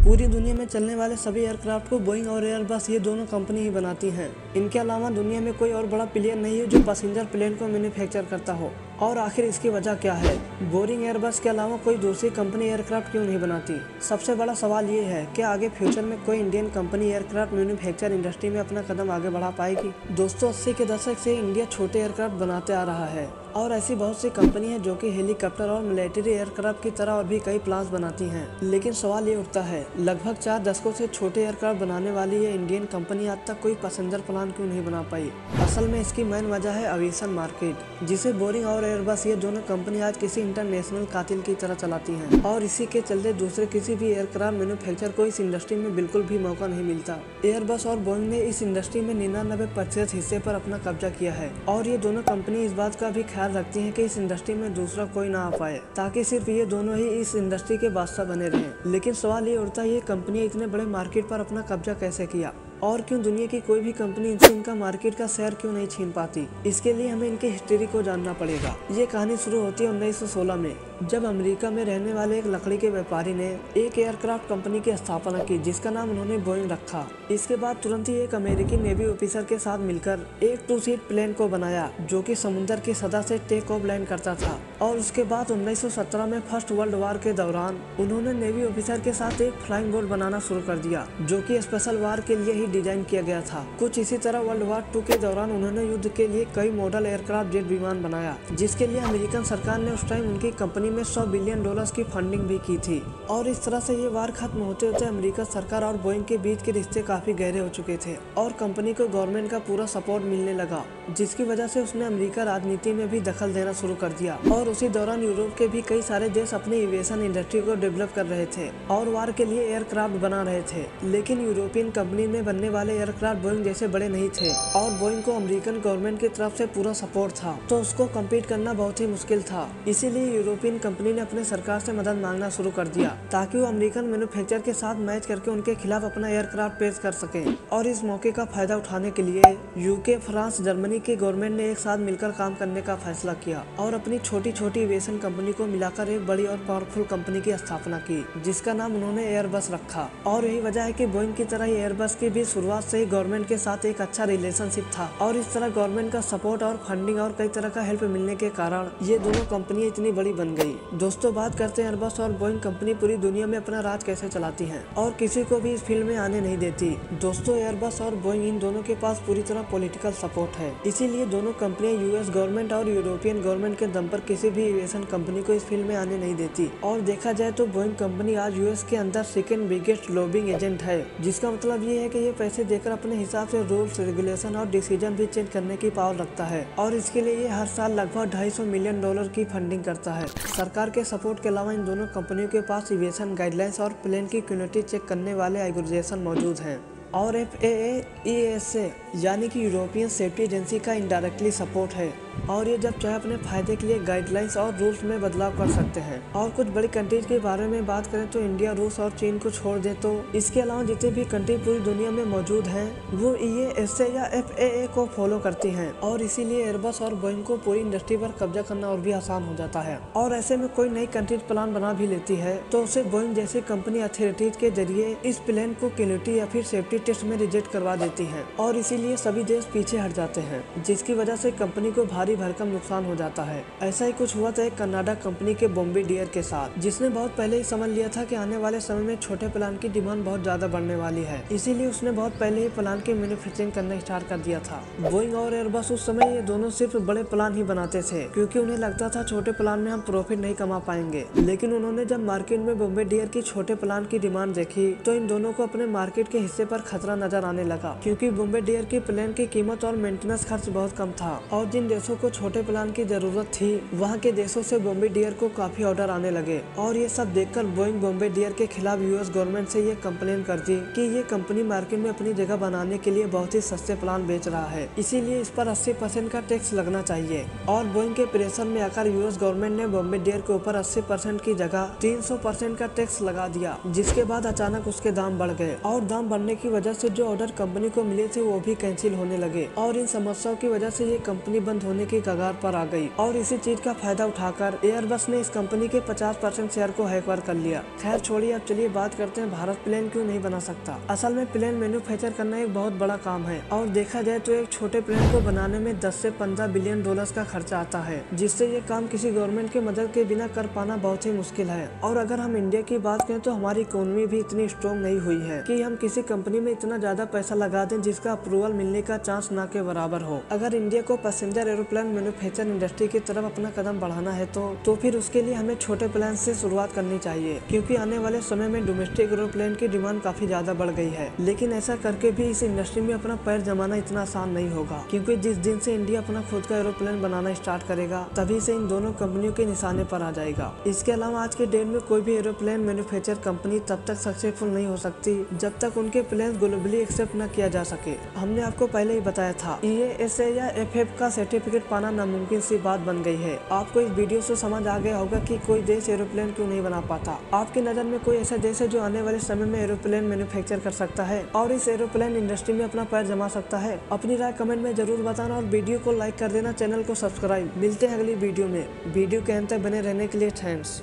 पूरी दुनिया में चलने वाले सभी एयरक्राफ्ट को बोइंग और एयरबस ये दोनों कंपनी ही बनाती हैं। इनके अलावा दुनिया में कोई और बड़ा प्लेयर नहीं है जो पैसेंजर प्लेन को मैन्युफैक्चर करता हो। और आखिर इसकी वजह क्या है? बोइंग एयरबस के अलावा कोई दूसरी कंपनी एयरक्राफ्ट क्यों नहीं बनाती? सबसे बड़ा सवाल ये है कि आगे फ्यूचर में कोई Indian company aircraft manufacture industry में अपना कदम आगे बढ़ा पाएगी? दोस्तों, 80 के दशक से इंडिया छोटे एयरक्राफ्ट बनाते आ रहा है और ऐसी बहुत सी कंपनी है जो कि हेलीकॉप्टर और मिलिट्री एयरक्राफ्ट की तरह और भी कई प्लान्स बनाती हैं। लेकिन सवाल ये उठता है, लगभग 4 दशकों से छोटे एयरक्राफ्ट बनाने वाली ये इंडियन कंपनी आज तक कोई पैसेंजर प्लान क्यों नहीं बना पाई? असल में इसकी मेन वजह है एविएशन मार्केट, जिसे बोइंग और एयरबस ये दोनों कंपनी आज किसी इंटरनेशनल कातिल की तरह चलाती हैं और इसी के चलते दूसरे किसी भी एयरक्राफ्ट मैन्युफैक्चर को इस इंडस्ट्री में बिल्कुल भी मौका नहीं मिलता। एयरबस और बोइंग ने इस इंडस्ट्री में 99% हिस्से पर अपना कब्जा किया है और ये दोनों कंपनी इस बात का भी ख्याल रखती हैं कि इस इंडस्ट्री में दूसरा कोई ना आ पाए, ताकि सिर्फ ये दोनों ही इस इंडस्ट्री के बादशाह बने रहें। लेकिन सवाल ये उठता है, ये कंपनी इतने बड़े मार्केट पर अपना कब्जा कैसे किया और क्यों दुनिया की कोई भी कंपनी इनसे इनका मार्केट का शेयर क्यों नहीं छीन पाती? इसके लिए हमें इनकी हिस्ट्री को जानना पड़ेगा। ये कहानी शुरू होती है 1916 में, जब अमेरिका में रहने वाले एक लकड़ी के व्यापारी ने एक एयरक्राफ्ट कंपनी की स्थापना की जिसका नाम उन्होंने बोइंग रखा। इसके बाद तुरंत ही एक अमेरिकी नेवी ऑफिसर के साथ मिलकर एक 2 सीट प्लेन को बनाया जो कि समुद्र की सतह से टेक ऑफ लैंड करता था। और उसके बाद 1917 में फर्स्ट वर्ल्ड वॉर के दौरान उन्होंने नेवी ऑफिसर के साथ एक फ्लाइंग बोट बनाना शुरू कर दिया जो कि स्पेशल वार के लिए ही डिजाइन किया गया था। कुछ इसी तरह वर्ल्ड वॉर 2 के दौरान उन्होंने युद्ध के लिए कई मॉडल एयरक्राफ्ट जेट विमान बनाया जिसके लिए अमेरिकन सरकार ने उस टाइम उनकी कंपनी में $100 बिलियन की फंडिंग भी की थी। और इस तरह से ये वार खत्म होते होते अमेरिका सरकार और बोइंग के बीच के रिश्ते काफी गहरे हो चुके थे और कंपनी को गवर्नमेंट का पूरा सपोर्ट मिलने लगा, जिसकी वजह से उसने अमेरिका राजनीति में भी दखल देना शुरू कर दिया। और उसी दौरान यूरोप के भी कई सारे देश अपनी एविएशन इंडस्ट्री को डेवलप कर रहे थे और वार के लिए एयरक्राफ्ट बना रहे थे। लेकिन यूरोपियन कंपनी में बनने वाले एयरक्राफ्ट बोइंग जैसे बड़े नहीं थे और बोइंग को अमेरिकन गवर्नमेंट की तरफ से पूरा सपोर्ट था, तो उसको कम्पीट करना बहुत ही मुश्किल था। इसीलिए यूरोपियन कंपनी ने अपने सरकार से मदद मांगना शुरू कर दिया ताकि वो अमेरिकन मैन्युफैक्चर के साथ मैच करके उनके खिलाफ अपना एयरक्राफ्ट पेश कर सके। और इस मौके का फायदा उठाने के लिए यूके, फ्रांस, जर्मनी के गवर्नमेंट ने एक साथ मिलकर काम करने का फैसला किया और अपनी छोटी छोटी एविएशन कंपनी को मिलाकर एक बड़ी और पावरफुल कंपनी की स्थापना की जिसका नाम उन्होंने एयरबस रखा। और यही वजह है कि बोइंग की तरह ही एयरबस की भी शुरुआत से ही गवर्नमेंट के साथ एक अच्छा रिलेशनशिप था और इस तरह गवर्नमेंट का सपोर्ट और फंडिंग और कई तरह का हेल्प मिलने के कारण ये दोनों कंपनियां इतनी बड़ी बन गई। दोस्तों, बात करते हैं एयरबस और बोइंग कंपनी पूरी दुनिया में अपना राज कैसे चलाती हैं और किसी को भी इस फील्ड में आने नहीं देती। दोस्तों, एयरबस और बोइंग इन दोनों के पास पूरी तरह पॉलिटिकल सपोर्ट है, इसीलिए दोनों कंपनियां यूएस गवर्नमेंट और यूरोपियन गवर्नमेंट के दम पर किसी भी एविएशन कंपनी को इस फील्ड में आने नहीं देती। और देखा जाए तो बोइंग कंपनी आज यूएस के अंदर सेकेंड बिगेस्ट लॉबिंग एजेंट है, जिसका मतलब ये है कि ये पैसे देकर अपने हिसाब से रूल्स, रेगुलेशन और डिसीजन भी चेंज करने की पावर रखता है और इसके लिए ये हर साल लगभग $250 मिलियन की फंडिंग करता है। सरकार के सपोर्ट के अलावा इन दोनों कंपनियों के पास एविएशन गाइडलाइंस और प्लेन की क्वालिटी चेक करने वाले ऑर्गेनाइजेशन मौजूद हैं और FAA EASA यानी कि यूरोपियन सेफ्टी एजेंसी का इनडायरेक्टली सपोर्ट है और ये जब चाहे अपने फायदे के लिए गाइडलाइंस और रूल्स में बदलाव कर सकते हैं। और कुछ बड़ी कंट्रीज के बारे में बात करें तो इंडिया, रूस और चीन को छोड़ दे तो इसके अलावा जितने भी कंट्री पूरी दुनिया में मौजूद हैं वो EASA या FAA को फॉलो करती हैं और इसीलिए एयरबस और बोइंग को पूरी इंडस्ट्री पर कब्जा करना और भी आसान हो जाता है। और ऐसे में कोई नई कंट्री प्लान बना भी लेती है तो उसे बोइंग जैसी कंपनी अथॉरिटीज के जरिए इस प्लेन को क्वालिटी या फिर सेफ्टी टेस्ट में रिजेक्ट करवा देती है और इसीलिए सभी देश पीछे हट जाते हैं, जिसकी वजह से कंपनी को भारी भरकम नुकसान हो जाता है। ऐसा ही कुछ हुआ था एक कनाडा कंपनी के बॉम्बार्डियर के साथ, जिसने बहुत पहले ही समझ लिया था कि आने वाले समय में छोटे प्लान की डिमांड बहुत ज्यादा बढ़ने वाली है, इसीलिए उसने बहुत पहले ही प्लान की मैन्युफैक्चरिंग करना स्टार्ट कर दिया था। बोइंग और एयरबस उस समय ये दोनों सिर्फ बड़े प्लान ही बनाते थे क्योंकि उन्हें लगता था छोटे प्लान में हम प्रॉफिट नहीं कमा पाएंगे। लेकिन उन्होंने जब मार्केट में बॉम्बार्डियर की छोटे प्लान की डिमांड देखी तो इन दोनों को अपने मार्केट के हिस्से पर खतरा नजर आने लगा, क्योंकि बॉम्बार्डियर की प्लेन की कीमत और मेंटेनेंस खर्च बहुत कम था और जिन देशों को छोटे प्लान की जरूरत थी वहां के देशों से बॉम्बार्डियर को काफी ऑर्डर आने लगे। और ये सब देखकर बोइंग बॉम्बार्डियर के खिलाफ यूएस गवर्नमेंट से ये कंप्लेन कर दी कि ये कंपनी मार्केट में अपनी जगह बनाने के लिए बहुत ही सस्ते प्लान बेच रहा है, इसीलिए इस पर 80% का टैक्स लगना चाहिए। और बोइंग के प्रेशर में आकर यूएस गवर्नमेंट ने बॉम्बार्डियर के ऊपर 80% की जगह 300% का टैक्स लगा दिया, जिसके बाद अचानक उसके दाम बढ़ गए और दाम बढ़ने की वजह से जो ऑर्डर कंपनी को मिले थे वो भी कैंसिल होने लगे और इन समस्याओं की वजह से ये कंपनी बंद होने बनने की कगार पर आ गई और इसी चीज का फायदा उठाकर एयरबस ने इस कंपनी के 50% शेयर को हैकओवर कर लिया। खैर छोड़िए, अब चलिए बात करते हैं भारत प्लेन क्यों नहीं बना सकता। असल में प्लेन मैन्युफैक्चर करना एक बहुत बड़ा काम है और देखा जाए तो एक छोटे प्लेन को बनाने में 10 से 15 बिलियन डॉलर्स का खर्चा आता है, जिससे ये काम किसी गवर्नमेंट के मदद के बिना कर पाना बहुत ही मुश्किल है। और अगर हम इंडिया की बात करें तो हमारी इकोनॉमी भी इतनी स्ट्रॉन्ग नहीं हुई है कि हम किसी कंपनी में इतना ज्यादा पैसा लगा दें जिसका अप्रूवल मिलने का चांस ना के बराबर हो। अगर इंडिया को पैसेंजर एरोप्लेन मैन्युफैक्चर इंडस्ट्री की तरफ अपना कदम बढ़ाना है तो फिर उसके लिए हमें छोटे प्लेन से शुरुआत करनी चाहिए, क्योंकि आने वाले समय में डोमेस्टिक एरोप्लेन की डिमांड काफी ज्यादा बढ़ गई है। लेकिन ऐसा करके भी इस इंडस्ट्री में अपना पैर जमाना इतना आसान नहीं होगा, क्योंकि जिस दिन से इंडिया अपना खुद का एरोप्लेन बनाना स्टार्ट करेगा तभी से इन दोनों कंपनियों के निशाने पर आ जाएगा। इसके अलावा आज के डेट में कोई भी एरोप्लेन मैन्युफैक्चर कंपनी तब तक सक्सेसफुल नहीं हो सकती जब तक उनके प्लेन ग्लोबली एक्सेप्ट न किया जा सके। हमने आपको पहले ही बताया था, EASA या FF का सर्टिफिकेट पाना नामुमकिन सी बात बन गई है। आपको इस वीडियो से समझ आ गया होगा कि कोई देश एरोप्लेन क्यों नहीं बना पाता। आपकी नज़र में कोई ऐसा देश है जो आने वाले समय में एरोप्लेन मैन्युफैक्चर कर सकता है और इस एरोप्लेन इंडस्ट्री में अपना पैर जमा सकता है? अपनी राय कमेंट में जरूर बताना और वीडियो को लाइक कर देना, चैनल को सब्सक्राइब। मिलते हैं अगली वीडियो में। वीडियो के अंत तक बने रहने के लिए थैंक्स।